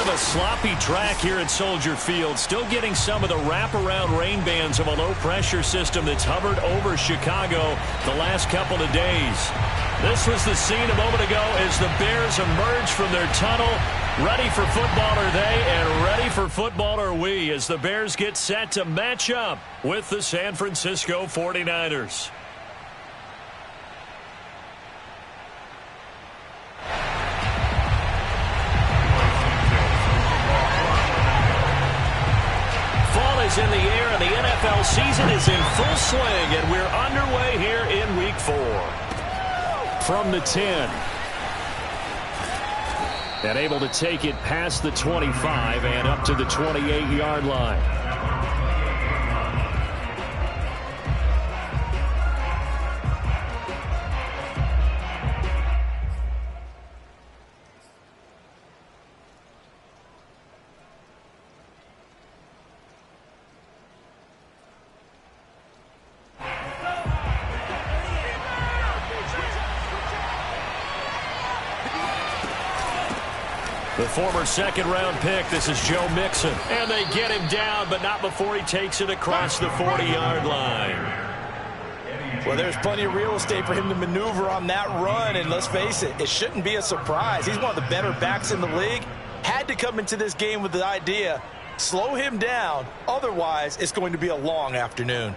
of a sloppy track here at Soldier Field. Still getting some of the wraparound rain bands of a low-pressure system that's hovered over Chicago the last couple of days. This was the scene a moment ago as the Bears emerge from their tunnel. Ready for football are they, and ready for football are we, as the Bears get set to match up with the San Francisco 49ers. Is in the air, and the NFL season is in full swing, and we're underway here in Week 4. From the 10. And able to take it past the 25 and up to the 28-yard line. The former second-round pick, this is Joe Mixon. And they get him down, but not before he takes it across the 40-yard line. Well, there's plenty of real estate for him to maneuver on that run, and let's face it, it shouldn't be a surprise. He's one of the better backs in the league. Had to come into this game with the idea, slow him down, otherwise it's going to be a long afternoon.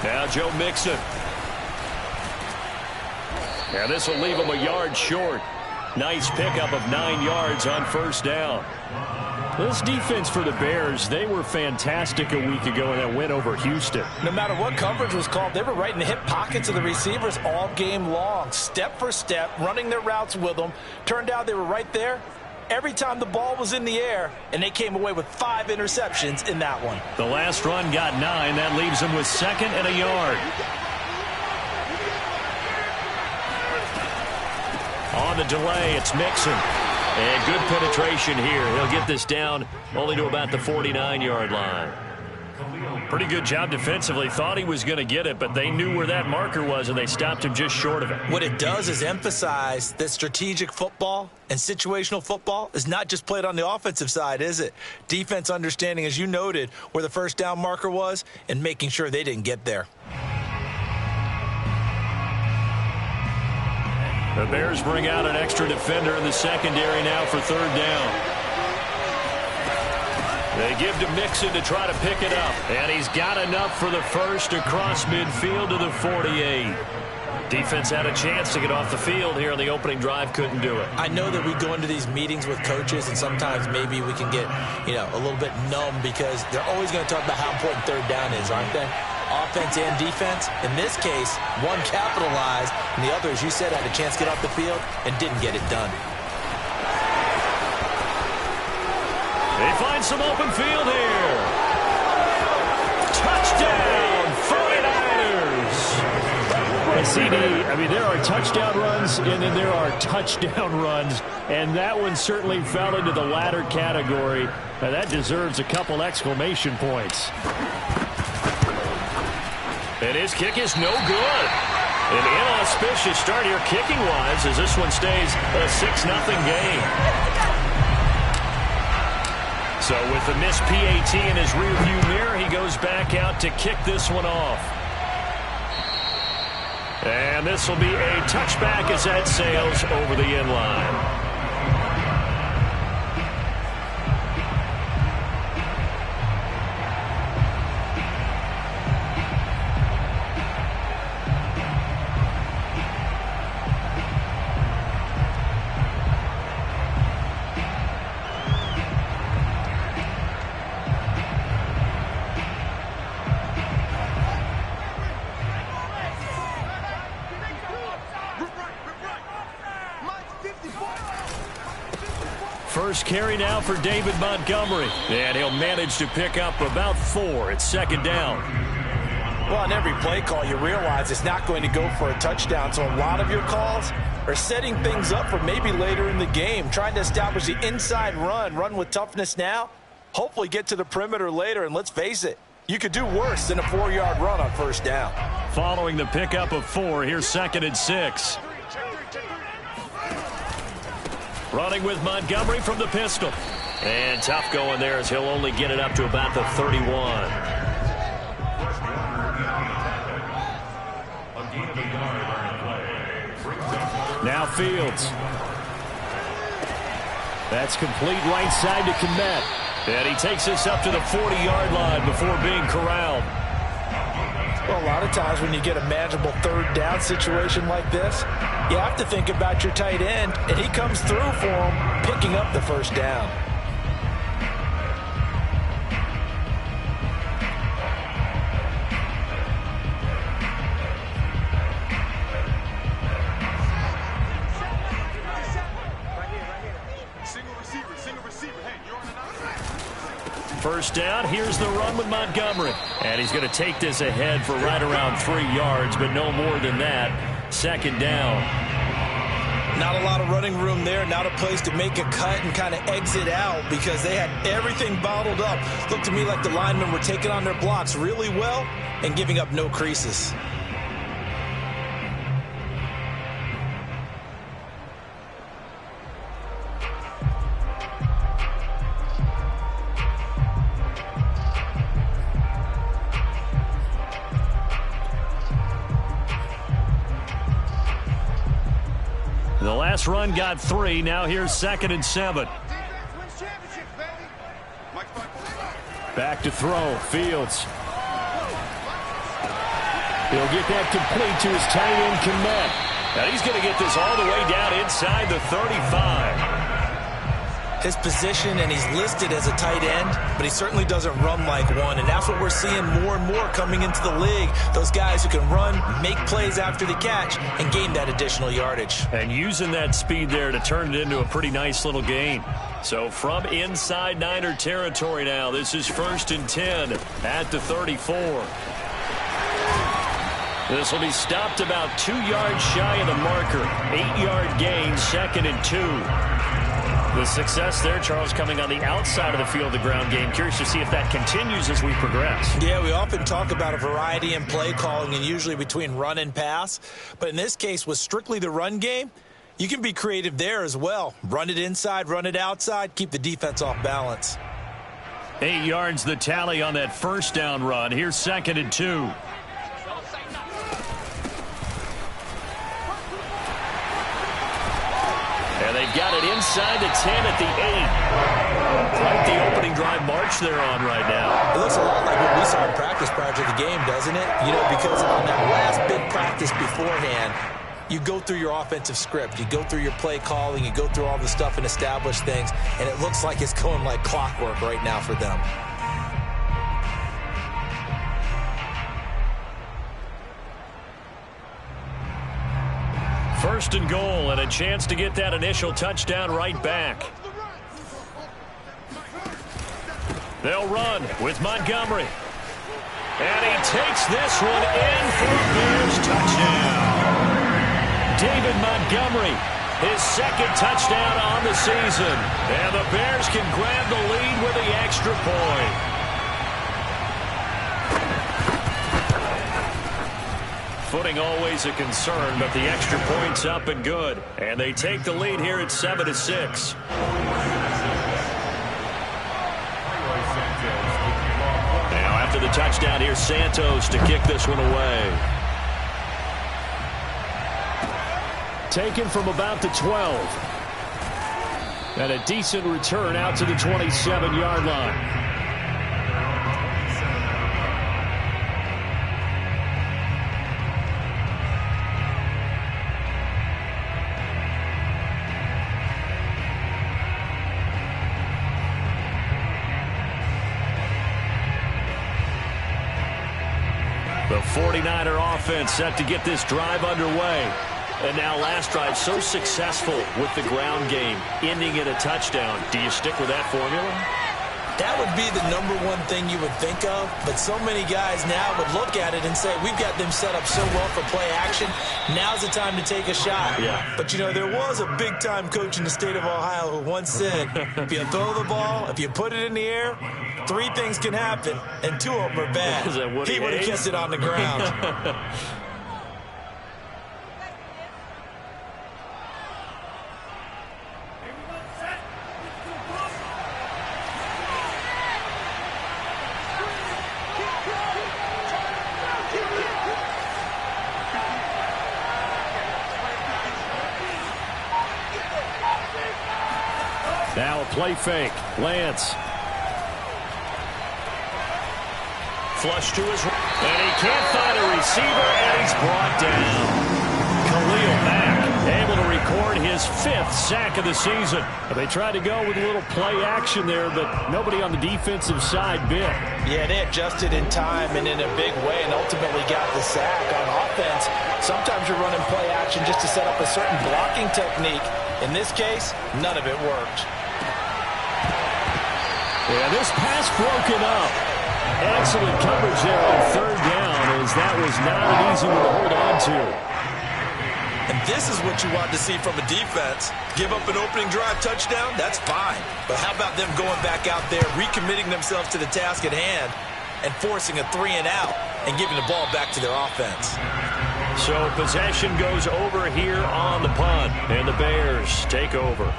Now Joe Mixon. And this will leave him a yard short. Nice pickup of 9 yards on first down. This defense for the Bears, they were fantastic a week ago in that win over Houston. No matter what coverage was called, they were right in the hip pockets of the receivers all game long. Step for step, running their routes with them. Turned out they were right there every time the ball was in the air, and they came away with 5 interceptions in that one. The last run got 9. That leaves them with 2nd and a yard. On the delay, it's Mixon. And good penetration here. He'll get this down only to about the 49-yard line. Pretty good job defensively. Thought he was going to get it, but they knew where that marker was, and they stopped him just short of it. What it does is emphasize that strategic football and situational football is not just played on the offensive side, is it? Defense understanding, as you noted, where the first down marker was and making sure they didn't get there. The Bears bring out an extra defender in the secondary now for 3rd down. They give to Mixon to try to pick it up. And he's got enough for the first across midfield to the 48. Defense had a chance to get off the field here on the opening drive, couldn't do it. I know that we go into these meetings with coaches, and sometimes maybe we can get, a little bit numb because they're always going to talk about how important 3rd down is, aren't they? Offense and defense. In this case, one capitalized, and the other, as you said, had a chance to get off the field and didn't get it done. They find some open field here. Touchdown, 49ers. And CD, there are touchdown runs, and then there are touchdown runs, and that one certainly fell into the latter category. Now, that deserves a couple exclamation points. And his kick is no good. An inauspicious start here kicking-wise as this one stays a 6-0 game. So with the missed PAT in his rearview mirror, he goes back out to kick this one off. And this will be a touchback as that sails over the end line. First carry now for David Montgomery. And he'll manage to pick up about 4 at 2nd down. Well, on every play call, you realize it's not going to go for a touchdown, so a lot of your calls are setting things up for maybe later in the game, trying to establish the inside run with toughness now, hopefully get to the perimeter later, and let's face it, you could do worse than a 4-yard run on first down. Following the pickup of 4, here's 2nd and 6. Running with Montgomery from the pistol. And tough going there as he'll only get it up to about the 31. Now Fields. That's complete right side to Kmet. And he takes us up to the 40-yard line before being corralled. Well, a lot of times when you get a manageable third down situation like this, you have to think about your tight end, and he comes through for him, picking up the first down. First down, here's the run with Montgomery. And he's going to take this ahead for right around 3 yards, but no more than that. 2nd down. Not a lot of running room there, not a place to make a cut and kind of exit out because they had everything bottled up. Looked to me like the linemen were taking on their blocks really well and giving up no creases. The last run got 3. Now here's 2nd and 7. Back to throw. Fields. He'll get that complete to his tight end, Kmet. Now he's going to get this all the way down inside the 35. His position, and he's listed as a tight end, but he certainly doesn't run like one, and that's what we're seeing more and more coming into the league. Those guys who can run, make plays after the catch, and gain that additional yardage. And using that speed there to turn it into a pretty nice little gain. So from inside Niner territory now, this is 1st and 10 at the 34. This will be stopped about 2 yards shy of the marker. 8-yard gain, 2nd and 2. The success there, Charles, coming on the outside of the field, the ground game. Curious to see if that continues as we progress. Yeah, we often talk about a variety in play calling and usually between run and pass. But in this case, with strictly the run game, you can be creative there as well. Run it inside, run it outside, keep the defense off balance. 8 yards the tally on that first down run. Here's 2nd and 2. And they've got it inside the 10 at the 8. Quite the opening drive march they're on right now. It looks a lot like what we saw in practice prior to the game, doesn't it? You know, because on that last big practice beforehand, you go through your offensive script. You go through your play calling. You go through all the stuff and establish things. And it looks like it's going like clockwork right now for them. First and goal, and a chance to get that initial touchdown right back. They'll run with Montgomery. And he takes this one in for a Bears touchdown. David Montgomery, his 2nd touchdown on the season. And the Bears can grab the lead with the extra point. Footing always a concern, but the extra point's up and good. And they take the lead here at 7-6. Now after the touchdown, here's Santos to kick this one away. Taken from about the 12. And a decent return out to the 27-yard line. The 49er offense set to get this drive underway. And now last drive so successful with the ground game, ending in a touchdown. Do you stick with that formula? That would be the #1 thing you would think of, but so many guys now would look at it and say, we've got them set up so well for play action, now's the time to take a shot. Yeah. But, you know, there was a big-time coach in the state of Ohio who once said, if you throw the ball, if you put it in the air, 3 things can happen, and 2 of them are bad. He would have kept it on the ground. Now a play fake. Lance. Flush to his right. And he can't find a receiver, and he's brought down. Khalil Mack able to record his 5th sack of the season. They tried to go with a little play action there, but nobody on the defensive side bit. Yeah, they adjusted in time and in a big way and ultimately got the sack. On offense, sometimes you're running play action just to set up a certain blocking technique. In this case, none of it worked. Yeah, this pass broken up. Excellent coverage there on 3rd down, as that was not an easy one to hold on to. And this is what you want to see from a defense. Give up an opening drive touchdown, that's fine. But how about them going back out there, recommitting themselves to the task at hand, and forcing a 3-and-out and giving the ball back to their offense. So possession goes over here on the punt, and the Bears take over.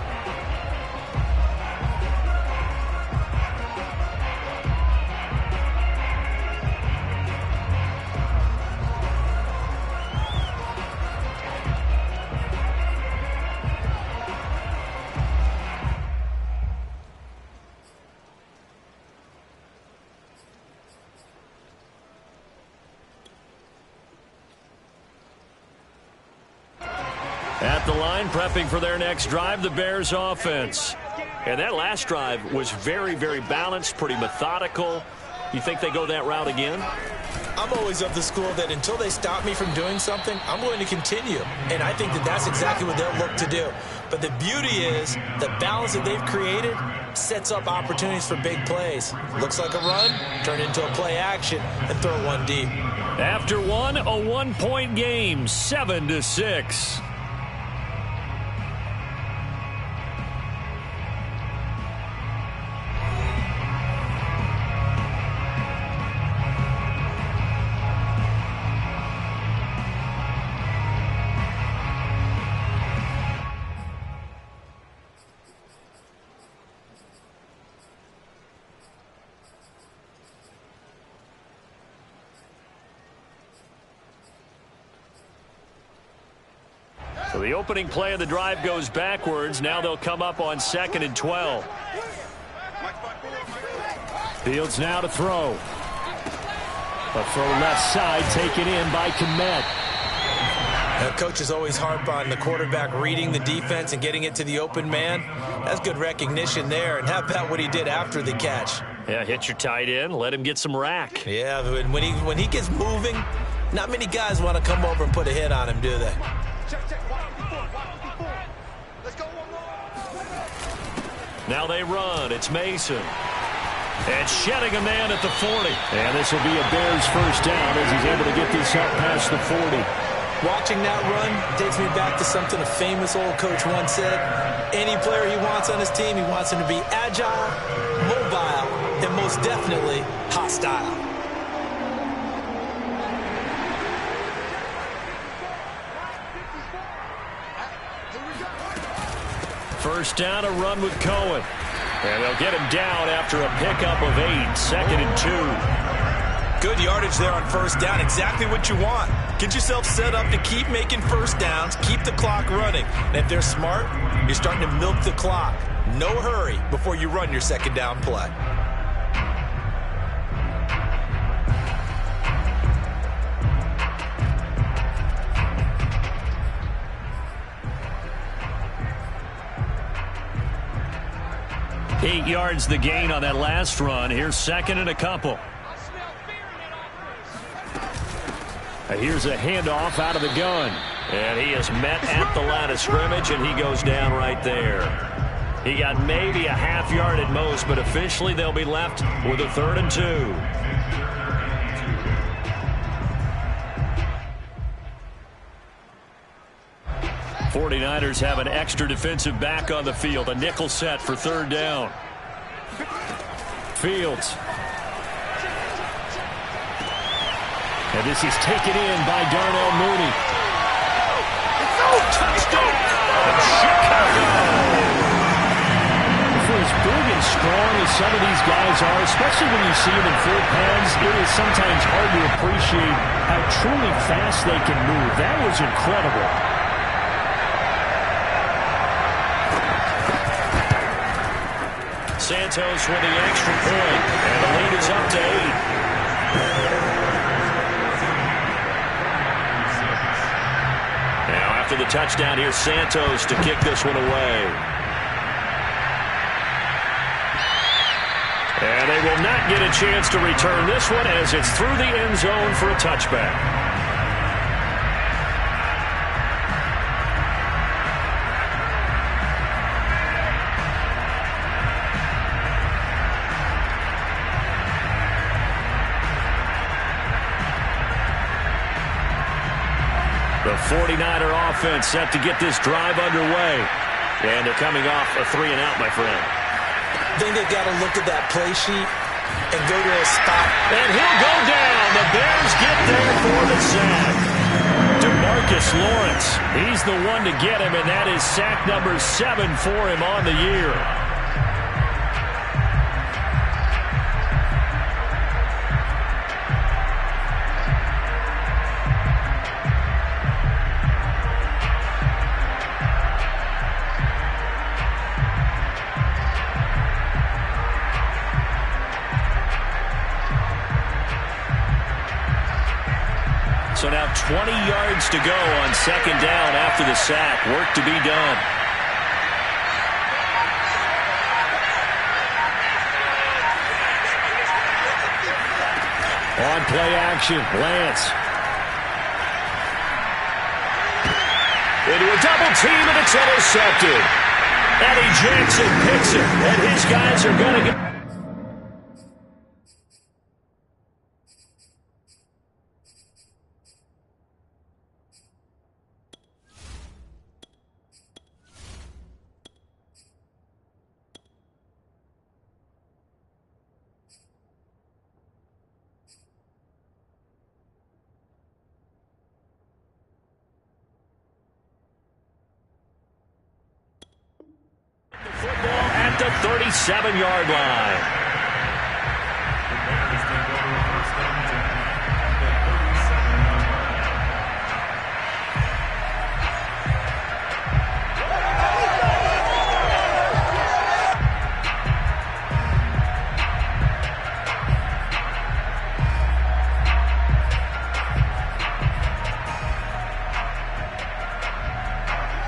At the line, prepping for their next drive, the Bears offense. And that last drive was very, very balanced, pretty methodical. You think they go that route again? I'm always of the school that until they stop me from doing something, I'm going to continue. And I think that that's exactly what they'll look to do. But the beauty is the balance that they've created sets up opportunities for big plays. Looks like a run, turn into a play action, and throw one deep. After one, a 1-point game, 7-6. So the opening play of the drive goes backwards. Now they'll come up on 2nd and 12. Fields now to throw. A throw left side taken in by Kmet. Coaches always harp on the quarterback reading the defense and getting it to the open man. That's good recognition there. And how about what he did after the catch? Yeah, hit your tight end. Let him get some rack. Yeah, when he gets moving, not many guys want to come over and put a hit on him, do they? Now they run. It's Mason. And shedding a man at the 40. And this will be a Bears first down as he's able to get this up past the 40. Watching that run takes me back to something a famous old coach once said. Any player he wants on his team, he wants him to be agile, mobile, and most definitely hostile. First down, a run with Cohen. And they'll get him down after a pickup of 8, 2nd and 2. Good yardage there on first down. Exactly what you want. Get yourself set up to keep making first downs, keep the clock running. And if they're smart, you're starting to milk the clock. No hurry before you run your second down play. Eight yards the gain on that last run. Here's 2nd and a couple. Here's a handoff out of the gun. And he is met at the line of scrimmage, and he goes down right there. He got maybe a half yard at most, but officially they'll be left with a 3rd and 2. '49ers have an extra defensive back on the field. A nickel set for 3rd down. Fields. And this is taken in by Darnell Mooney. Touchdown! Chicago! For as big and strong as some of these guys are, especially when you see them in full pads, it is sometimes hard to appreciate how truly fast they can move. That was incredible. Santos with the extra point, and the lead is up to 8. Now after the touchdown, here's Santos to kick this one away. And they will not get a chance to return this one as it's through the end zone for a touchback. The 49er offense set to get this drive underway. And they're coming off a 3-and-out, my friend. I think they've got to look at that play sheet and go to a stop. And he'll go down. The Bears get there for the sack. DeMarcus Lawrence, he's the one to get him, and that is sack number 7 for him on the year. So now 20 yards to go on 2nd down after the sack. Work to be done. On play action, Lance. Into a double team, and it's intercepted. Eddie Jackson picks it, and his guys are going to get... the 37-yard line.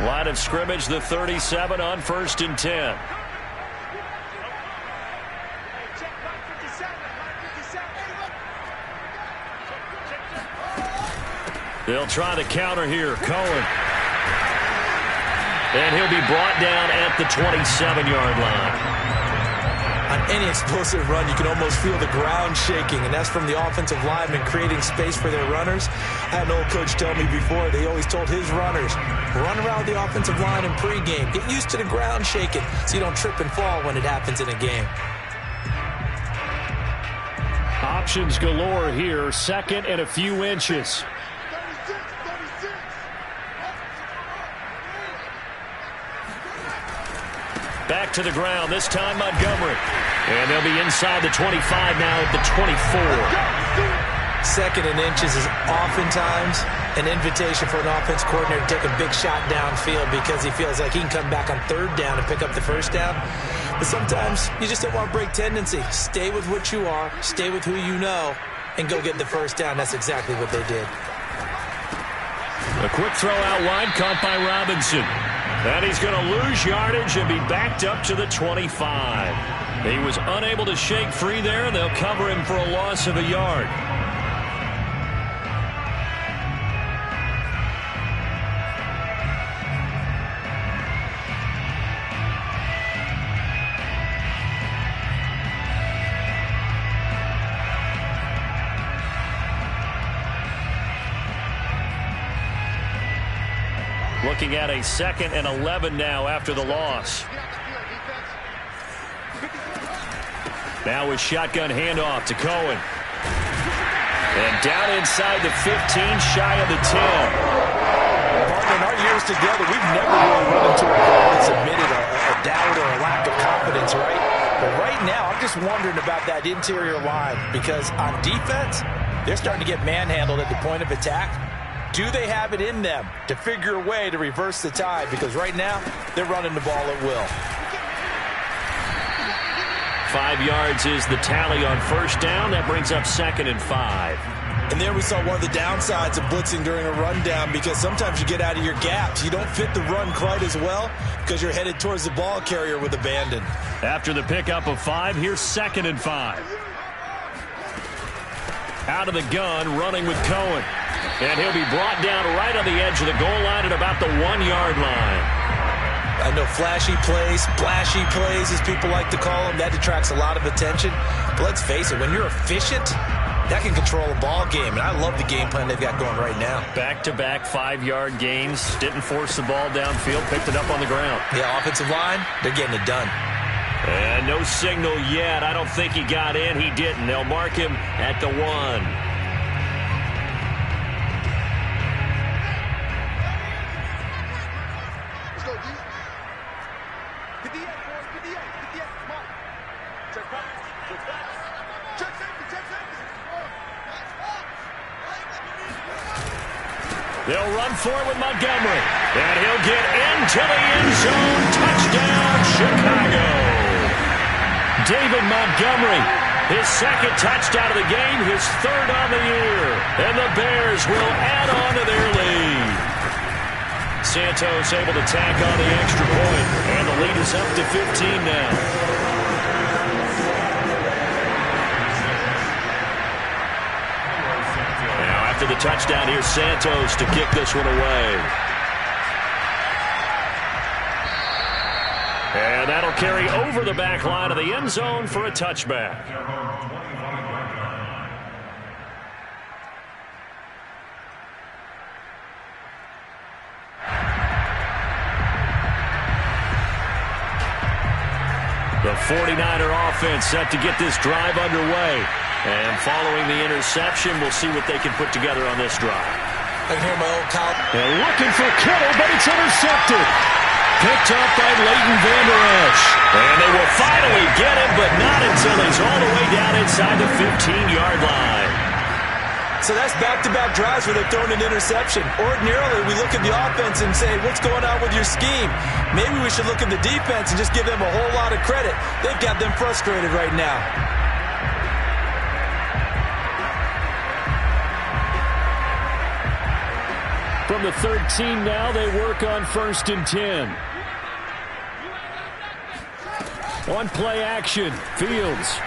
Line of scrimmage, the 37 on 1st and 10. They'll try the counter here. Cohen. And he'll be brought down at the 27-yard line. On any explosive run, you can almost feel the ground shaking, and that's from the offensive linemen creating space for their runners. I had an old coach tell me before, they always told his runners, run around the offensive line in pregame. Get used to the ground shaking so you don't trip and fall when it happens in a game. Options galore here. 2nd and a few inches. Back to the ground, this time Montgomery. And they'll be inside the 25 now at the 24. 2nd and inches is oftentimes an invitation for an offense coordinator to take a big shot downfield because he feels like he can come back on 3rd down and pick up the 1st down. But sometimes you just don't want to break tendency. Stay with what you are, stay with who you know, and go get the 1st down. That's exactly what they did. A quick throw out wide, caught by Robinson. And he's going to lose yardage and be backed up to the 25. He was unable to shake free there, and they'll cover him for a loss of a yard. Looking at a 2nd and 11 now after the loss. Now with shotgun handoff to Cohen. And down inside the 15, shy of the 10. Partner, in our years together, we've never really run into a ball that's admitted a doubt or a lack of confidence, right? But right now, I'm just wondering about that interior line because on defense, they're starting to get manhandled at the point of attack. Do they have it in them to figure a way to reverse the tide? Because right now, they're running the ball at will. 5 yards is the tally on first down. That brings up 2nd and 5. And there we saw one of the downsides of blitzing during a rundown because sometimes you get out of your gaps. You don't fit the run quite as well because you're headed towards the ball carrier with abandon. After the pickup of 5, here's 2nd and 5. Out of the gun, running with Cohen. And he'll be brought down right on the edge of the goal line at about the 1-yard line. I know flashy plays, splashy plays, as people like to call them, that detracts a lot of attention. But let's face it, when you're efficient, that can control a ball game. And I love the game plan they've got going right now. Back-to-back 5-yard gains. Didn't force the ball downfield, picked it up on the ground. Yeah, offensive line, they're getting it done. And no signal yet. I don't think he got in. He didn't. They'll mark him at the 1. They'll run for it with Montgomery. And he'll get into the end zone. Touchdown, Chicago. David Montgomery, his 2nd touchdown of the game, his 3rd on the year. And the Bears will add on to their lead. Santos able to tack on the extra point. And the lead is up to 15 now. After the touchdown, here's Santos to kick this one away. And that'll carry over the back line of the end zone for a touchback. The 49er offense set to get this drive underway. And following the interception, we'll see what they can put together on this drive. I can hear my old Kyle. They're looking for Kittle, but it's intercepted. Picked up by Leighton Vander Esch. And they will finally get him, but not until he's all the way down inside the 15-yard line. So that's back-to-back drives where they've thrown an interception. Ordinarily, we look at the offense and say, what's going on with your scheme? Maybe we should look at the defense and just give them a whole lot of credit. They've got them frustrated right now. From the 13 now, they work on 1st and 10. One play action, Fields.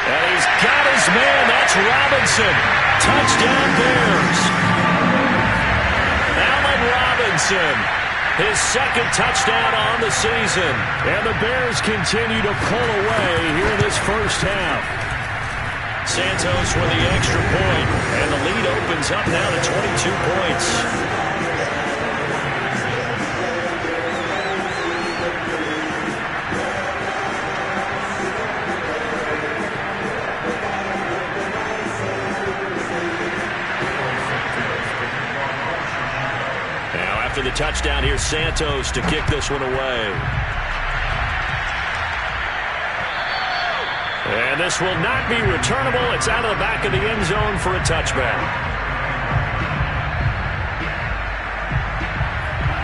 And he's got his man, that's Robinson. Touchdown Bears. Allen Robinson, his 2nd touchdown on the season. And the Bears continue to pull away here in this first half. Santos with the extra point, and the lead opens up now to 22 points. Now after the touchdown, here's Santos to kick this one away. And this will not be returnable. It's out of the back of the end zone for a touchback.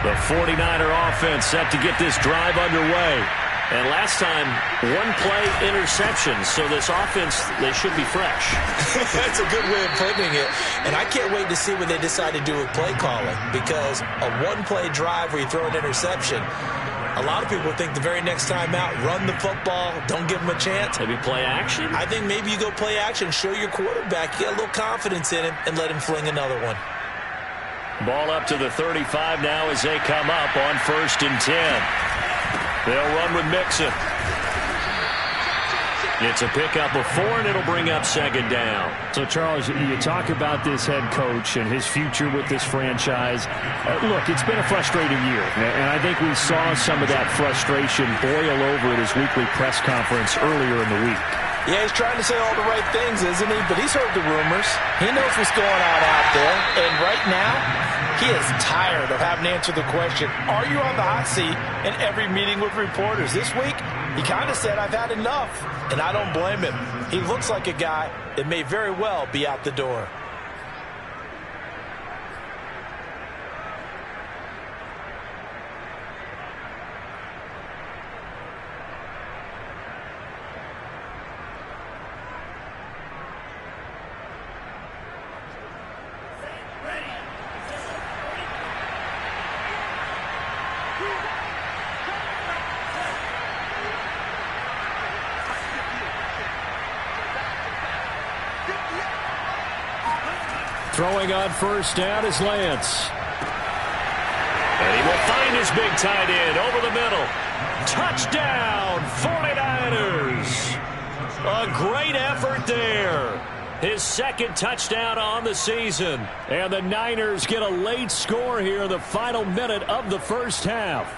The 49er offense set to get this drive underway. And last time, one play interception. So this offense, they should be fresh. That's a good way of putting it. And I can't wait to see what they decide to do with play calling. Because a one-play drive where you throw an interception, a lot of people think the very next time out, run the football, don't give them a chance. Maybe play action? I think maybe you go play action, show your quarterback, you get a little confidence in him, and let him fling another one. Ball up to the 35 now as they come up on 1st and 10. They'll run with Mixon. It's a pickup of 4, and it'll bring up second down. So, Charles, you talk about this head coach and his future with this franchise. Look, it's been a frustrating year, and I think we saw some of that frustration boil over at his weekly press conference earlier in the week. Yeah, he's trying to say all the right things, isn't he? But he's heard the rumors. He knows what's going on out there. And right now, he is tired of having to answer the question, are you on the hot seat in every meeting with reporters? This week, he kind of said, I've had enough. And I don't blame him. He looks like a guy that may very well be out the door. Throwing on first down is Lance. And he will find his big tight end over the middle. Touchdown, 49ers. A great effort there. His second touchdown on the season. And the Niners get a late score here in the final minute of the first half.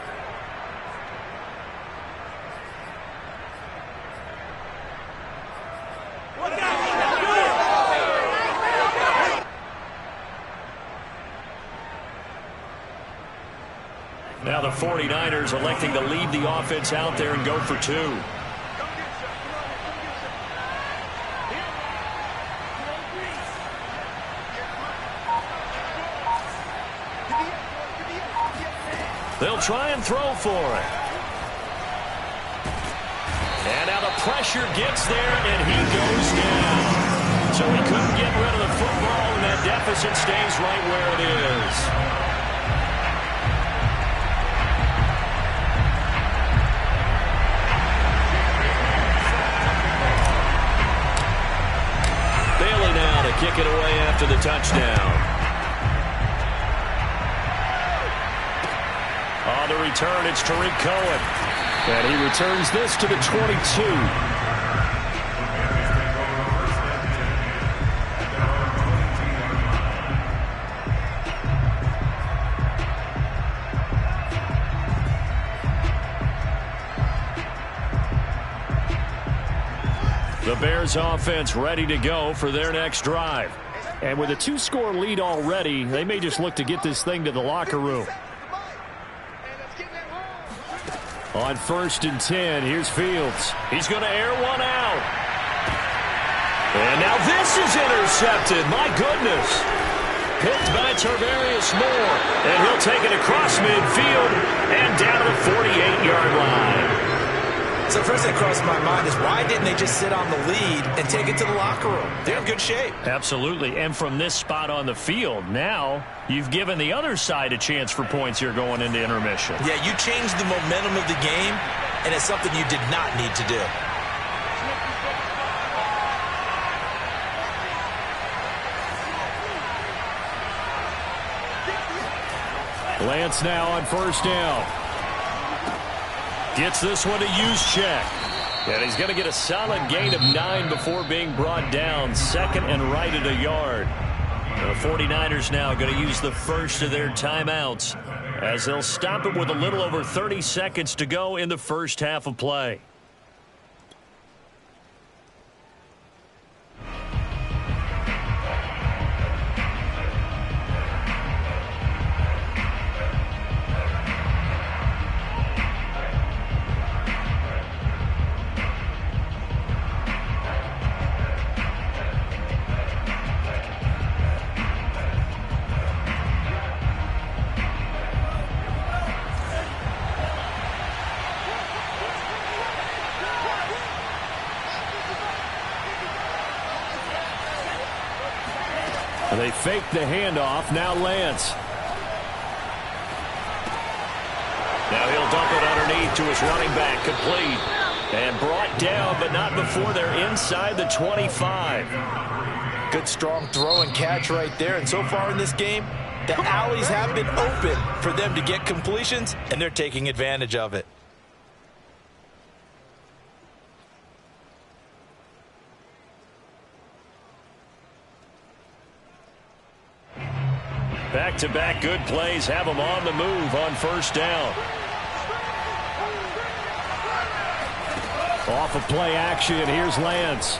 Now the 49ers electing to leave the offense out there and go for 2. They'll try and throw for it. And now the pressure gets there, and he goes down. So he couldn't get rid of the football, and that deficit stays right where it is. Kick it away after the touchdown. On the return, it's Tariq Cohen. And he returns this to the 22. The Bears offense ready to go for their next drive. And with a 2-score lead already, they may just look to get this thing to the locker room. On 1st and 10, here's Fields. He's going to air one out. And now this is intercepted. My goodness. Picked by Tarvarius Moore. And he'll take it across midfield and down to the 48-yard line. So first thing that crossed my mind is why didn't they just sit on the lead and take it to the locker room? They're in good shape. Absolutely. And from this spot on the field, now you've given the other side a chance for points here going into intermission. Yeah, you changed the momentum of the game, and it's something you did not need to do. Lance now on first down. Gets this one to Juszczyk. And he's going to get a solid gain of 9 before being brought down. 2nd and right at a yard. The 49ers now going to use the first of their timeouts as they'll stop it with a little over 30 seconds to go in the first half of play. They fake the handoff. Now Lance. Now he'll dump it underneath to his running back. Complete. And brought down, but not before they're inside the 25. Good strong throw and catch right there. And so far in this game, the alleys have been open for them to get completions, and they're taking advantage of it. Back-to-back good plays have them on the move on first down. Off of play action, here's Lance.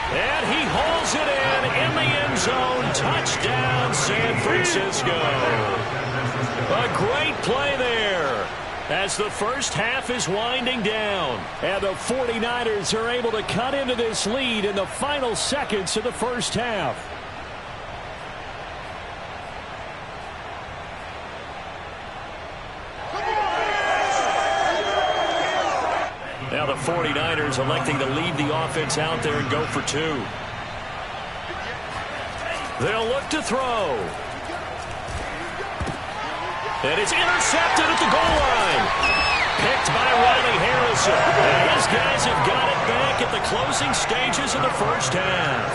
And he hauls it in the end zone. Touchdown, San Francisco. A great play there as the first half is winding down. And the 49ers are able to cut into this lead in the final seconds of the first half. Now the 49ers electing to leave the offense out there and go for two. They'll look to throw. And it's intercepted at the goal line. Picked by Riley Harrison. And his guys have got it back at the closing stages of the first half.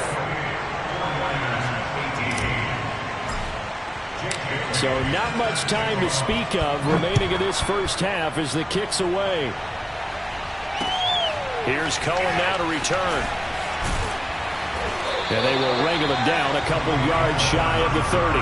So not much time to speak of remaining in this first half as the kick's away. Here's Cohen now to return. And they will wrangle him down a couple yards shy of the 30.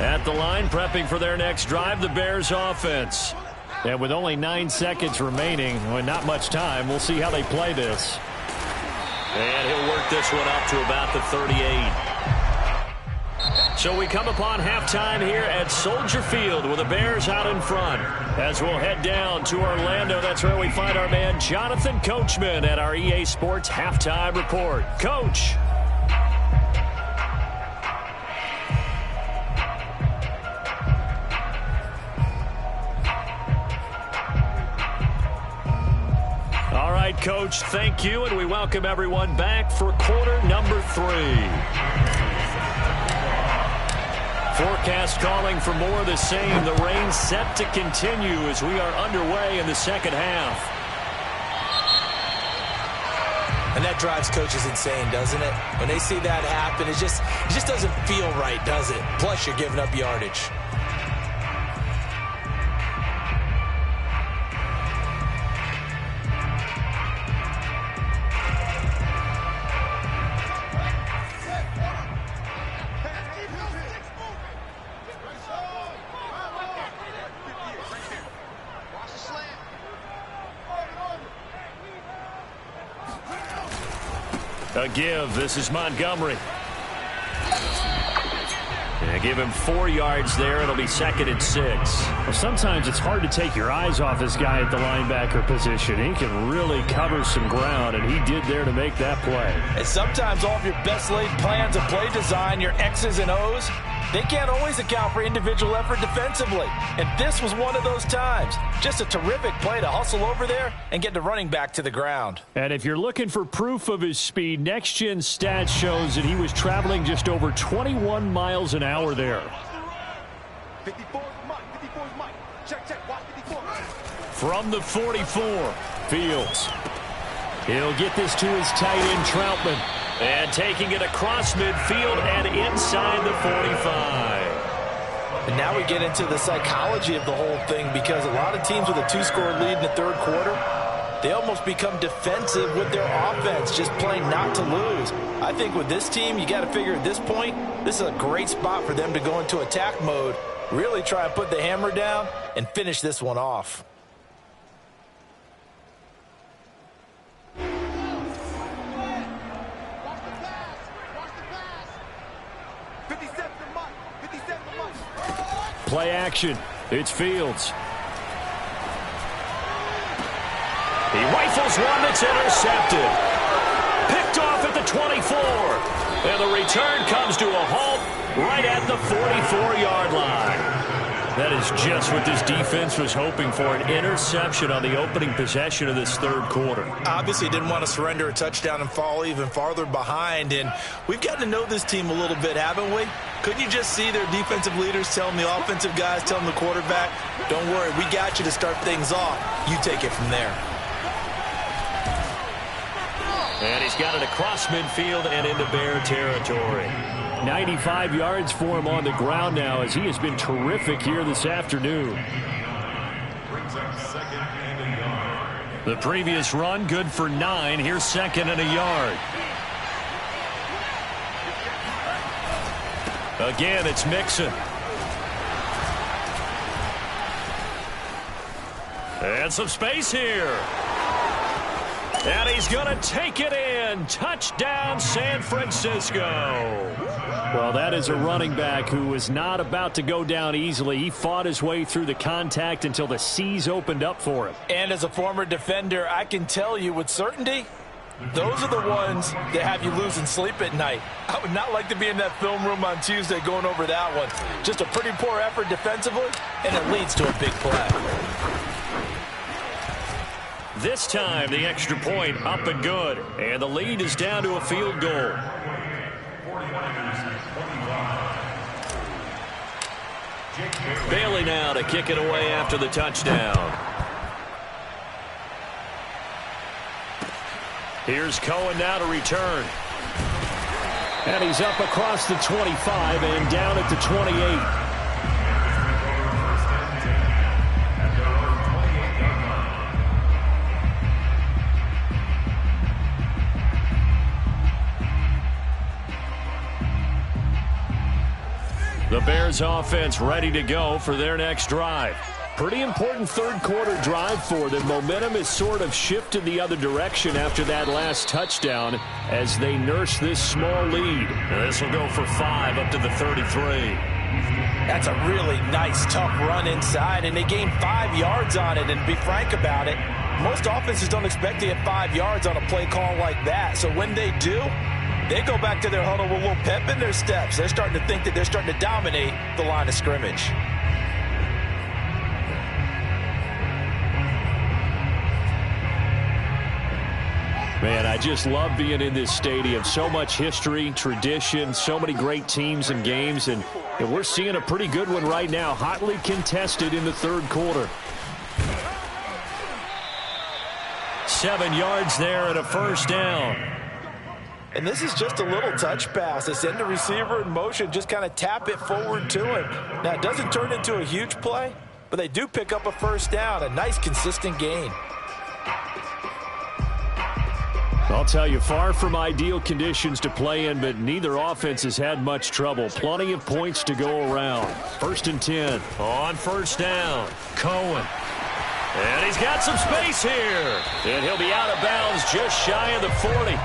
At the line, prepping for their next drive, the Bears offense. And with only 9 seconds remaining, well, not much time, we'll see how they play this. And he'll work this one up to about the 38. So we come upon halftime here at Soldier Field with the Bears out in front. As we'll head down to Orlando, that's where we find our man Jonathan Coachman at our EA Sports Halftime Report. Coach. All right, Coach, thank you, and we welcome everyone back for quarter number 3. Forecast calling for more of the same. The rain set to continue as we are underway in the second half. And that drives coaches insane, doesn't it? When they see that happen, it just doesn't feel right, does it? Plus, you're giving up yardage. A give. This is Montgomery. And give him 4 yards there. It'll be 2nd and 6. Well, sometimes it's hard to take your eyes off this guy at the linebacker position. He can really cover some ground, and he did there to make that play. And sometimes all of your best laid plans of play design, your X's and O's, they can't always account for individual effort defensively. And this was one of those times. Just a terrific play to hustle over there and get the running back to the ground. And if you're looking for proof of his speed, Next Gen Stats shows that he was traveling just over 21 miles an hour there. 54 Mike. Check. Watch 54. From the 44, Fields. He'll get this to his tight end, Troutman. And taking it across midfield and inside the 45. And now we get into the psychology of the whole thing, because a lot of teams with a 2-score lead in the third quarter, they almost become defensive with their offense, just playing not to lose. I think with this team, you got to figure at this point, this is a great spot for them to go into attack mode, really try and put the hammer down and finish this one off. Play action. It's Fields. He rifles one that's intercepted. Picked off at the 24. And the return comes to a halt right at the 44-yard line. That is just what this defense was hoping for, an interception on the opening possession of this third quarter. Obviously didn't want to surrender a touchdown and fall even farther behind, and we've gotten to know this team a little bit, haven't we? Couldn't you just see their defensive leaders telling the offensive guys, telling the quarterback, don't worry, we got you to start things off. You take it from there. And he's got it across midfield and into Bear territory. 95 yards for him on the ground now, as he has been terrific here this afternoon. The previous run, good for 9. Here's 2nd and a yard. Again, it's Mixon. And some space here. And he's going to take it in. Touchdown, San Francisco. Well, that is a running back who was not about to go down easily. He fought his way through the contact until the seas opened up for him. And as a former defender, I can tell you with certainty, those are the ones that have you losing sleep at night. I would not like to be in that film room on Tuesday going over that one. Just a pretty poor effort defensively, and it leads to a big play. This time, the extra point up and good. And the lead is down to a field goal. Bailey now to kick it away after the touchdown. Here's Cohen now to return. And he's up across the 25 and down at the 28. The Bears offense ready to go for their next drive. Pretty important third quarter drive for them. Momentum has sort of shifted the other direction after that last touchdown as they nurse this small lead. And this will go for 5 up to the 33. That's a really nice, tough run inside, and they gained 5 yards on it. And to be frank about it, most offenses don't expect to get 5 yards on a play call like that. So when they do, they go back to their huddle with a little pep in their steps. They're starting to think that they're starting to dominate the line of scrimmage. Man, I just love being in this stadium. So much history, tradition, so many great teams and games, and we're seeing a pretty good one right now, hotly contested in the third quarter. 7 yards there and a first down. And this is just a little touch pass. They send the receiver in motion, just kind of tap it forward to him. Now, it doesn't turn into a huge play, but they do pick up a first down, a nice, consistent gain. I'll tell you, far from ideal conditions to play in, but neither offense has had much trouble. Plenty of points to go around. 1st and 10. On first down, Cohen. And he's got some space here. And he'll be out of bounds just shy of the 40.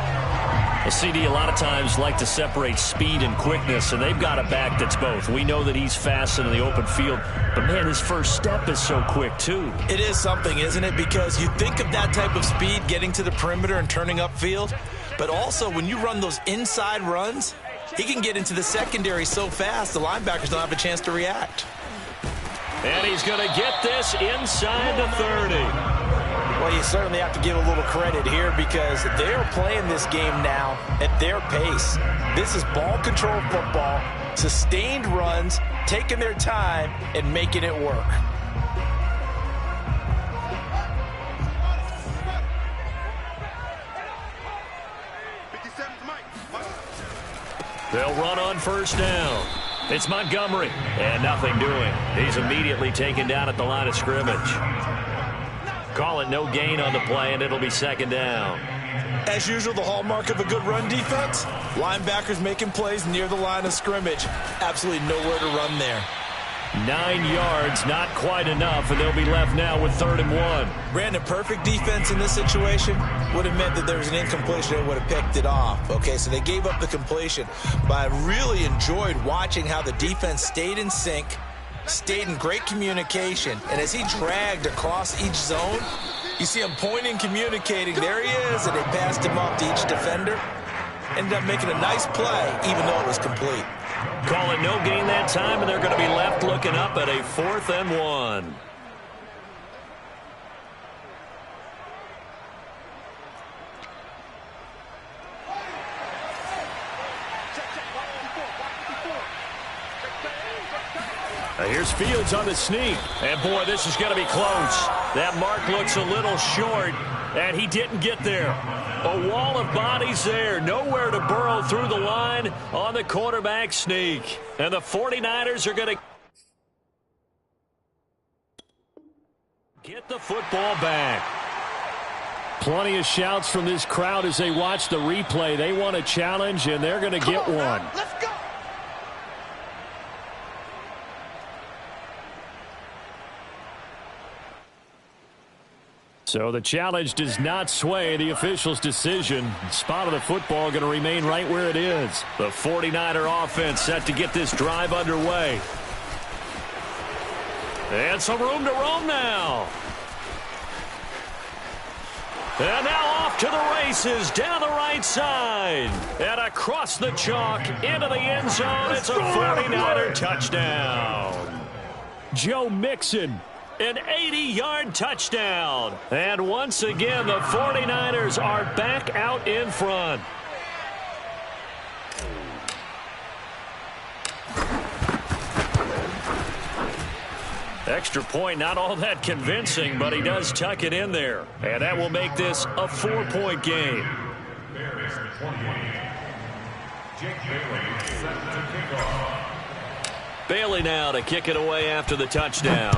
Well, CD, a lot of times like to separate speed and quickness, and they've got a back that's both. We know that he's fast in the open field, but, man, his first step is so quick, too. It is something, isn't it? Because you think of that type of speed getting to the perimeter and turning upfield, but also when you run those inside runs, he can get into the secondary so fast the linebackers don't have a chance to react. And he's going to get this inside the 30. Well, you certainly have to give a little credit here because they're playing this game now at their pace. This is ball control football, sustained runs, taking their time, and making it work. They'll run on first down. It's Montgomery, and nothing doing. He's immediately taken down at the line of scrimmage. Call it no gain on the play, and it'll be 2nd down. As usual, the hallmark of a good run defense, linebackers making plays near the line of scrimmage. Absolutely nowhere to run there. 9 yards, not quite enough, and they'll be left now with 3rd and 1. Brandon, perfect defense in this situation would have meant that there was an incompletion and would have picked it off. Okay, so they gave up the completion, but I really enjoyed watching how the defense stayed in sync, stayed in great communication, and as he dragged across each zone, you see him pointing, communicating. There he is, and they passed him up to each defender. Ended up making a nice play, even though it was complete. Call it no gain that time, and they're going to be left looking up at a 4th and 1. Here's Fields on the sneak. And, boy, this is going to be close. That mark looks a little short, and he didn't get there. A wall of bodies there. Nowhere to burrow through the line on the quarterback sneak. And the 49ers are going to get the football back. Plenty of shouts from this crowd as they watch the replay. They want a challenge, and they're going to get one. Let's go. So the challenge does not sway the official's decision. Spot of the football going to remain right where it is. The 49er offense set to get this drive underway. And some room to roam now. And now off to the races, down the right side. And across the chalk, into the end zone. It's a 49er touchdown. Joe Mixon, an 80-yard touchdown. And once again, the 49ers are back out in front. Extra point, not all that convincing, but he does tuck it in there. And that will make this a 4-point game. Bailey now to kick it away after the touchdown.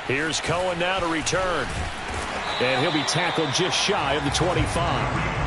Here's Cohen now to return. And he'll be tackled just shy of the 25.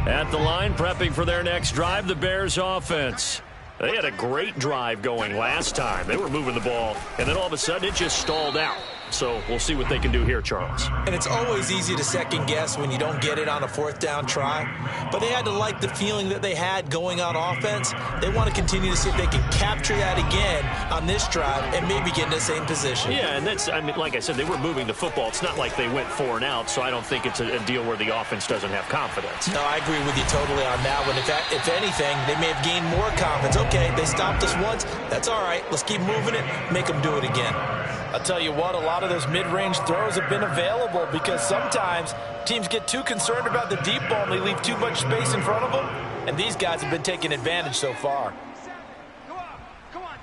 At the line, prepping for their next drive, the Bears offense. They had a great drive going last time. They were moving the ball, and then all of a sudden it just stalled out. So we'll see what they can do here, Charles. And it's always easy to second guess when you don't get it on a fourth down try. But they had to like the feeling that they had going on offense. They want to continue to see if they can capture that again on this drive and maybe get in the same position. Yeah, and that's, I mean, like I said, they were moving the football. It's not like they went 4 and out, so I don't think it's a deal where the offense doesn't have confidence. No, I agree with you totally on that one. If anything, they may have gained more confidence. Okay, they stopped us once. That's all right. Let's keep moving it, make them do it again. I'll tell you what, a lot of those mid-range throws have been available because sometimes teams get too concerned about the deep ball and they leave too much space in front of them, and these guys have been taking advantage so far. Come on.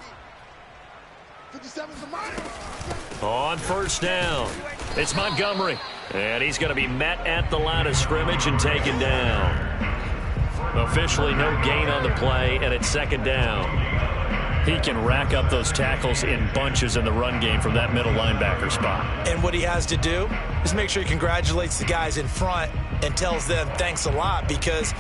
57's the mark. On first down, it's Montgomery. And he's going to be met at the line of scrimmage and taken down. Officially no gain on the play, and it's second down. He can rack up those tackles in bunches in the run game from that middle linebacker spot. And what he has to do is make sure he congratulates the guys in front and tells them thanks a lot, because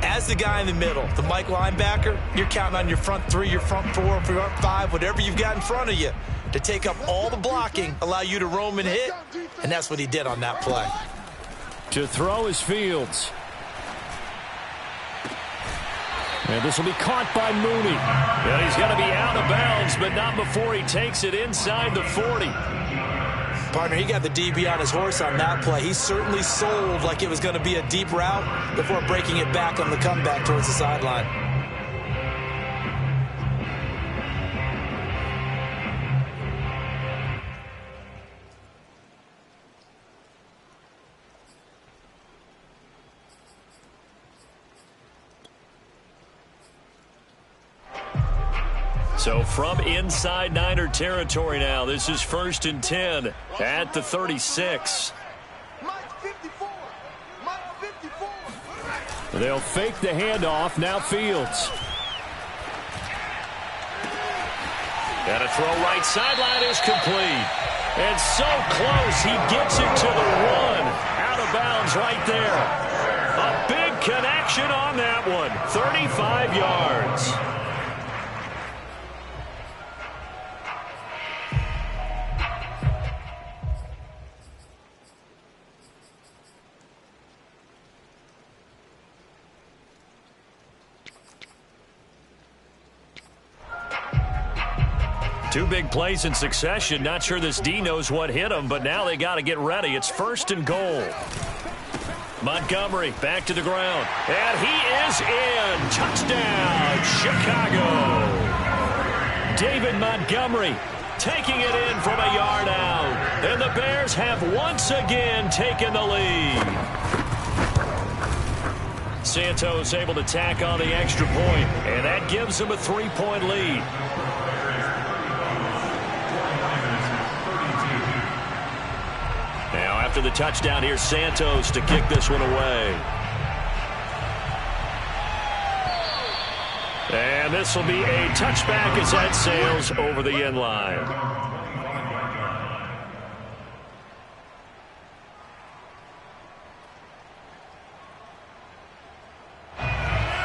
as the guy in the middle, the Mike linebacker, you're counting on your front 3, your front 4, your front 5, whatever you've got in front of you to take up all the blocking, allow you to roam and hit, and that's what he did on that play. To throw is Fields. And this will be caught by Mooney. And he's going to be out of bounds, but not before he takes it inside the 40. Partner, he got the DB on his horse on that play. He certainly sold like it was going to be a deep route before breaking it back on the comeback towards the sideline. So from inside Niner territory now, this is 1st and 10 at the 36. Mike 54. Mike 54. They'll fake the handoff. Now Fields. And a throw right sideline is complete. And so close, he gets it to the 1. Out of bounds right there. A big connection on that one. 35 yards. Two big plays in succession. Not sure this D knows what hit him, but now they got to get ready. It's 1st and goal. Montgomery back to the ground. And he is in. Touchdown, Chicago. David Montgomery taking it in from a yard out. And the Bears have once again taken the lead. Santos able to tack on the extra point, and that gives them a 3-point lead. Now after the touchdown, here's Santos to kick this one away. And this will be a touchback as that sails over the end line.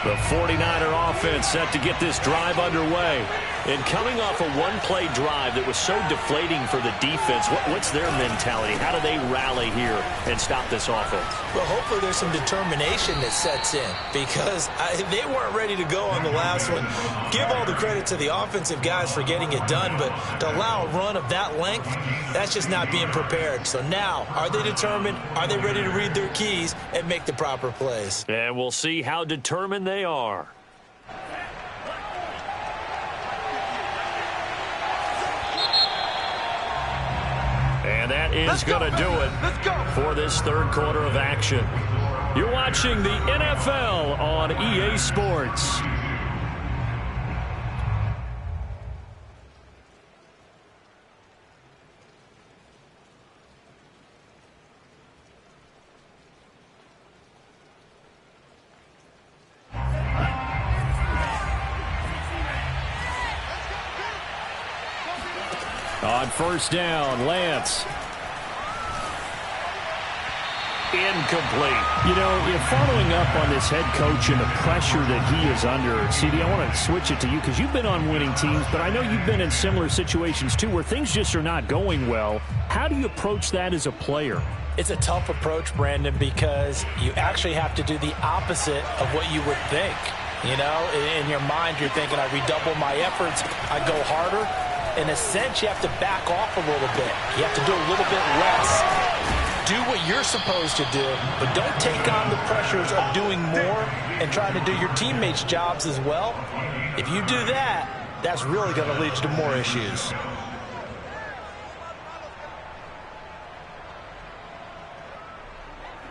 The 49er offense set to get this drive underway. And coming off a one-play drive that was so deflating for the defense, what's their mentality? How do they rally here and stop this offense? Well, hopefully there's some determination that sets in because they weren't ready to go on the last one. Give all the credit to the offensive guys for getting it done, but to allow a run of that length, that's just not being prepared. So now, are they determined? Are they ready to read their keys and make the proper plays? And we'll see how determined they are. And that is going to do it for this third quarter of action. You're watching the NFL on EA Sports. On first down, Lance. Incomplete. You know, following up on this head coach and the pressure that he is under, CD, I want to switch it to you because you've been on winning teams, but I know you've been in similar situations too where things just are not going well. How do you approach that as a player? It's a tough approach, Brandon, because you actually have to do the opposite of what you would think. You know, in your mind, you're thinking, I redouble my efforts, I go harder. In a sense, you have to back off a little bit. You have to do a little bit less. Do what you're supposed to do, but don't take on the pressures of doing more and trying to do your teammates' jobs as well. If you do that, that's really going to lead you to more issues.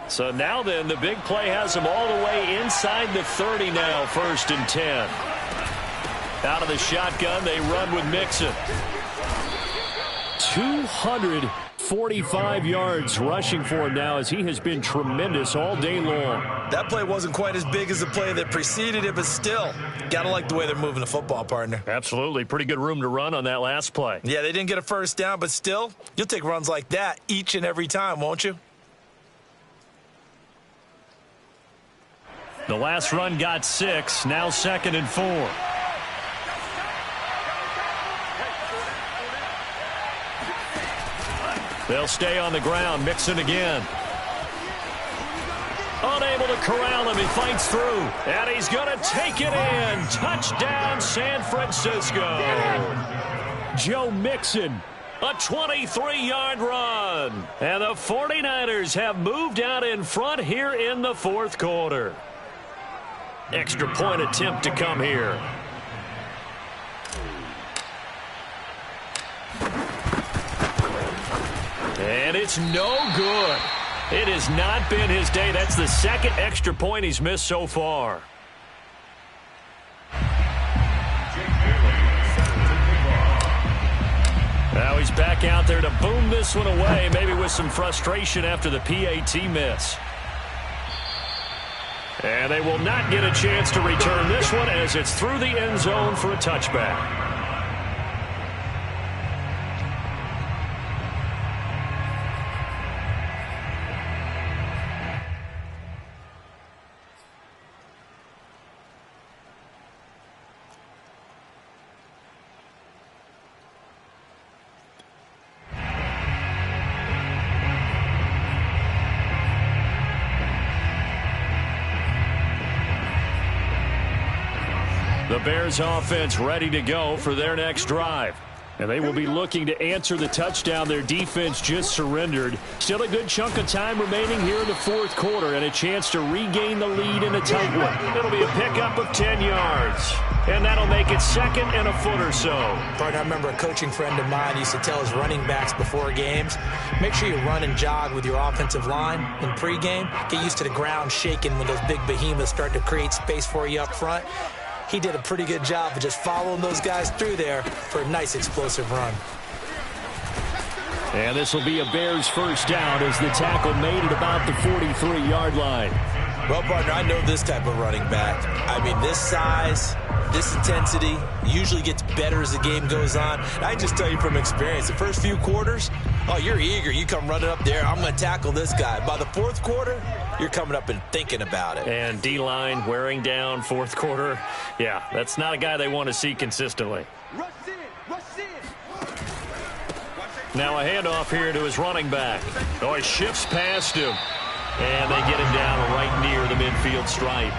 So now then, the big play has them all the way inside the 30 now, 1st and 10. Out of the shotgun, they run with Mixon. 245 yards rushing for him now as he has been tremendous all day long. That play wasn't quite as big as the play that preceded it, but still, got to like the way they're moving the football, partner. Absolutely. Pretty good room to run on that last play. Yeah, they didn't get a first down, but still, you'll take runs like that each and every time, won't you? The last run got 6, now 2nd and 4. They'll stay on the ground. Mixon again. Unable to corral him. He fights through. And he's going to take it in. Touchdown, San Francisco. Joe Mixon. A 23-yard run. And the 49ers have moved out in front here in the 4th quarter. Extra point attempt to come here. And it's no good. It has not been his day. That's the 2nd extra point he's missed so far. Now he's back out there to boom this one away, maybe with some frustration after the PAT miss. And they will not get a chance to return this one as it's through the end zone for a touchback. The Bears offense ready to go for their next drive. And they will be looking to answer the touchdown their defense just surrendered. Still a good chunk of time remaining here in the fourth quarter and a chance to regain the lead in a tight one. It'll be a pickup of 10 yards. And that'll make it second and a foot or so. Partner, I remember a coaching friend of mine used to tell his running backs before games, make sure you run and jog with your offensive line in pregame. Get used to the ground shaking when those big behemoths start to create space for you up front. He did a pretty good job of just following those guys through there for a nice explosive run. And this will be a Bears first down as the tackle made at about the 43-yard line. Well, partner, I know this type of running back. I mean, this size, this intensity usually gets better as the game goes on. And I just tell you from experience, the first few quarters, oh, you're eager. You come running up there, I'm going to tackle this guy. By the fourth quarter, you're coming up and thinking about it. And D-line wearing down fourth quarter. Yeah, that's not a guy they want to see consistently. Rush in. Rush in. Now a handoff here to his running back. Oh, he shifts past him. And they get him down right near the midfield stripe.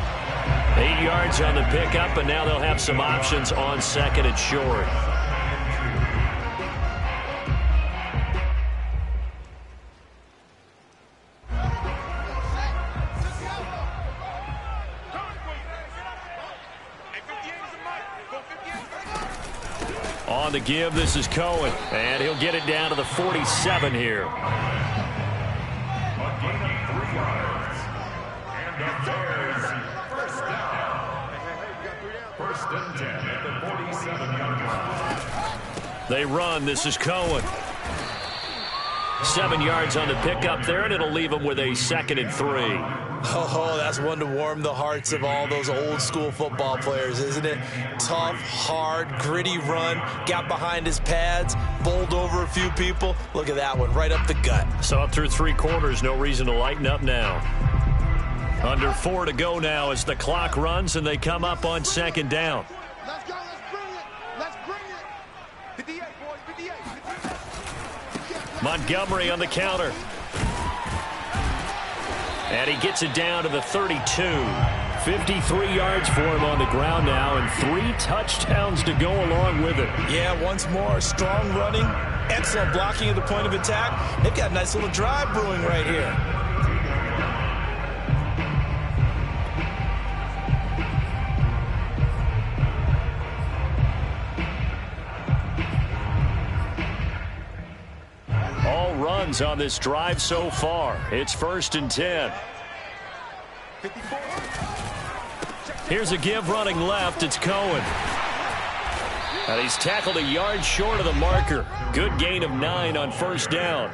8 yards on the pickup, and now they'll have some options on second and short. On the give, this is Cohen, and he'll get it down to the 47 here. They run. This is Cohen. 7 yards on the pickup there, and it'll leave them with a 2nd and 3. Oh, that's one to warm the hearts of all those old school football players, isn't it? Tough, hard, gritty run, got behind his pads, bowled over a few people. Look at that one, right up the gut. So up through 3 quarters, no reason to lighten up now. Under 4 to go now as the clock runs and they come up on 2nd down. Let's go. Let's bring it. Let's bring it. 58, boys. 58. Montgomery on the counter. And he gets it down to the 32. 53 yards for him on the ground now, and 3 touchdowns to go along with it. Yeah, once more, strong running, excellent blocking at the point of attack. They've got a nice little drive brewing right here. All runs on this drive so far. It's 1st and 10. Here's a give running left. It's Cohen. And he's tackled a yard short of the marker. Good gain of 9 on 1st down.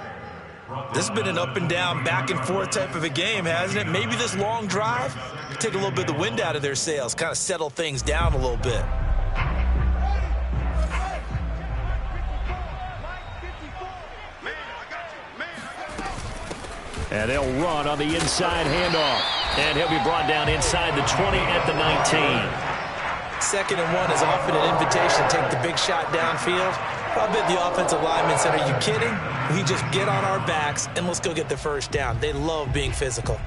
This has been an up and down, back and forth type of a game, hasn't it? Maybe this long drive could take a little bit of the wind out of their sails, kind of settle things down a little bit. And they'll run on the inside handoff. And he'll be brought down inside the 20 at the 19. 2nd and 1 is often an invitation to take the big shot downfield. I bet the offensive lineman said, are you kidding? We just get on our backs and let's go get the 1st down. They love being physical.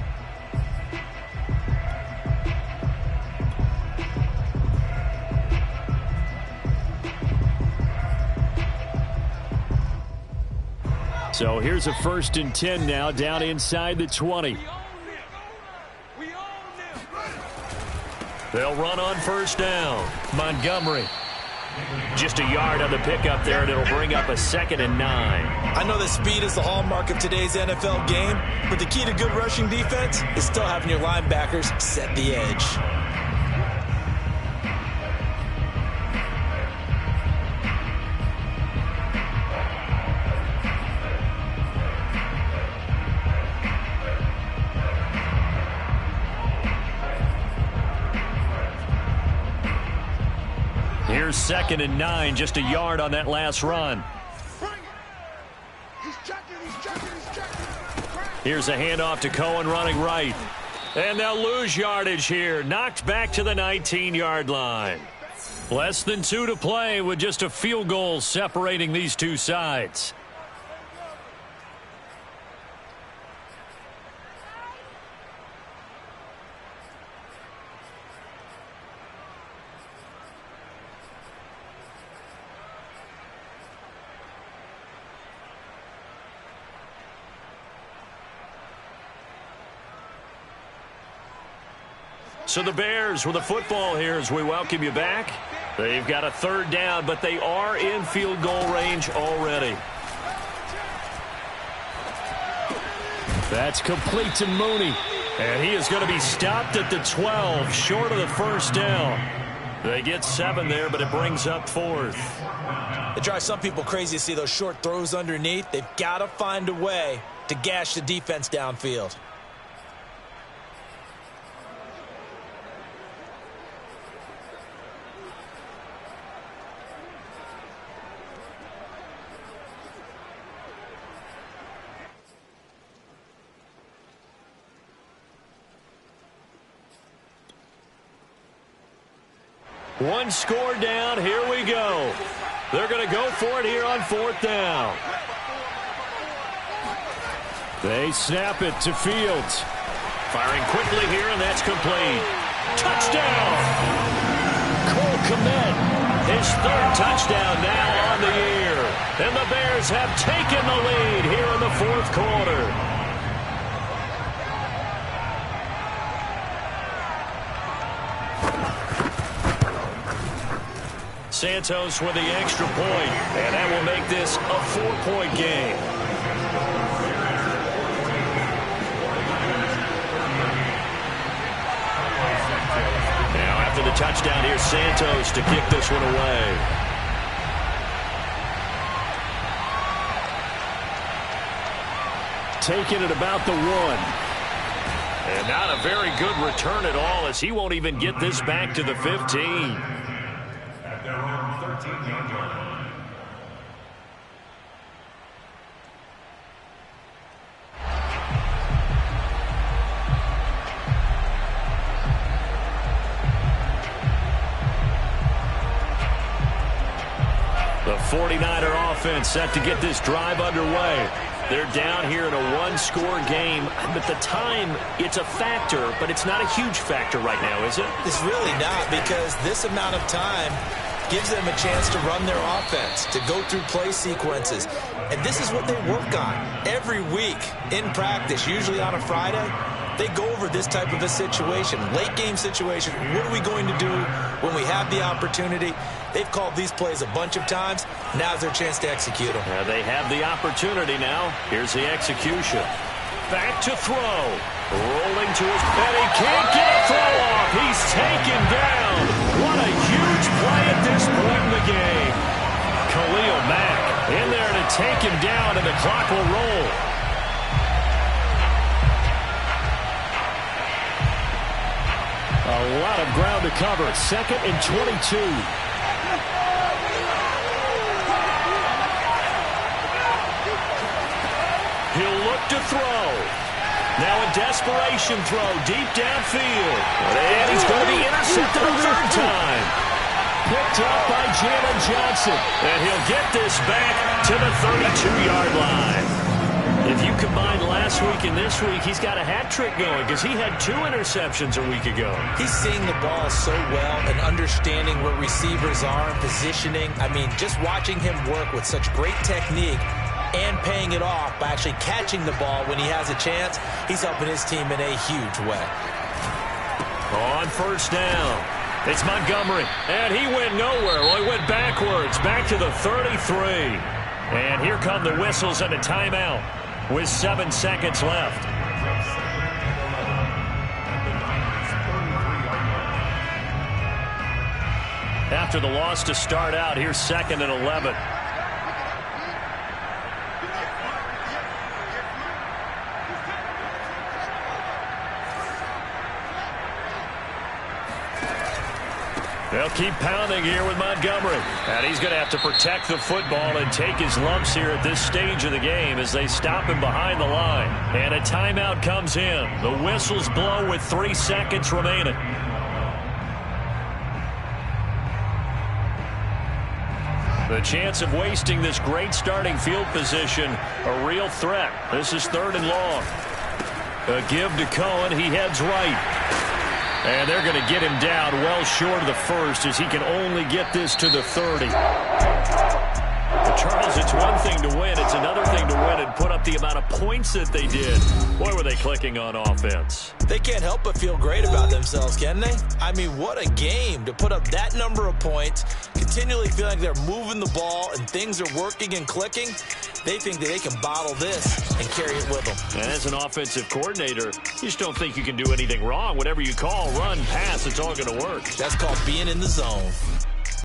So here's a 1st and 10 now, down inside the 20. They'll run on 1st down. Montgomery. Just a yard on the pickup there, and it'll bring up a 2nd and 9. I know that speed is the hallmark of today's NFL game, but the key to good rushing defense is still having your linebackers set the edge. Here's 2nd and 9, just a yard on that last run. Here's a handoff to Cohen running right. And they'll lose yardage here. Knocked back to the 19-yard line. Less than 2 to play with just a field goal separating these two sides. So the Bears with the football here as we welcome you back. They've got a third down, but they are in field goal range already. That's complete to Mooney. And he is going to be stopped at the 12, short of the first down. They get 7 there, but it brings up 4th. It drives some people crazy to see those short throws underneath. They've got to find a way to gash the defense downfield. One score down. Here we go. They're going to go for it here on 4th down. They snap it to Fields. Firing quickly here, and that's complete. Touchdown! Cole Kmet, his 3rd touchdown now on the year. And the Bears have taken the lead here in the 4th quarter. Santos with the extra point, and that will make this a 4-point game. Now after the touchdown, here's Santos to kick this one away. Taking it about the 1. And not a very good return at all, as he won't even get this back to the 15. The 49er offense set to get this drive underway. They're down here in a one-score game. But the time, it's a factor, but it's not a huge factor right now, is it? It's really not, because this amount of time gives them a chance to run their offense, to go through play sequences. And this is what they work on every week in practice, usually on a Friday. They go over this type of a situation, late game situation. What are we going to do when we have the opportunity? They've called these plays a bunch of times. Now's their chance to execute them. They have the opportunity now. Here's the execution. Back to throw. Rolling to his and he can't get a throw off. He's taken down. What a huge play at this point in the game. Khalil Mack in there to take him down, and the clock will roll. A lot of ground to cover. 2nd and 22. He'll look to throw. Now a desperation throw deep downfield. And he's going to be intercepted a 3rd time. Picked up by Jalen Johnson. And he'll get this back to the 32-yard line. If you combine last week and this week, he's got a hat trick going because he had 2 interceptions a week ago. He's seeing the ball so well and understanding where receivers are and positioning. I mean, just watching him work with such great technique and paying it off by actually catching the ball when he has a chance, he's helping his team in a huge way. On 1st down, it's Montgomery, and he went nowhere. Well, he went backwards, back to the 33. And here come the whistles and a timeout with 7 seconds left. After the loss to start out, here's 2nd and 11. They'll keep pounding here with Montgomery. And he's going to have to protect the football and take his lumps here at this stage of the game as they stop him behind the line. And a timeout comes in. The whistles blow with 3 seconds remaining. The chance of wasting this great starting field position, a real threat. This is 3rd and long. A give to Cohen. He heads right. And they're going to get him down well short of the 1st as he can only get this to the 30. The Charles, it's one thing to win. It's another thing to win and put up the amount of points that they did. Boy, were they clicking on offense. They can't help but feel great about themselves, can they? I mean, what a game to put up that number of points, continually feeling like they're moving the ball and things are working and clicking. They think that they can bottle this and carry it with them. And as an offensive coordinator, you just don't think you can do anything wrong. Whatever you call, run, pass, it's all going to work. That's called being in the zone.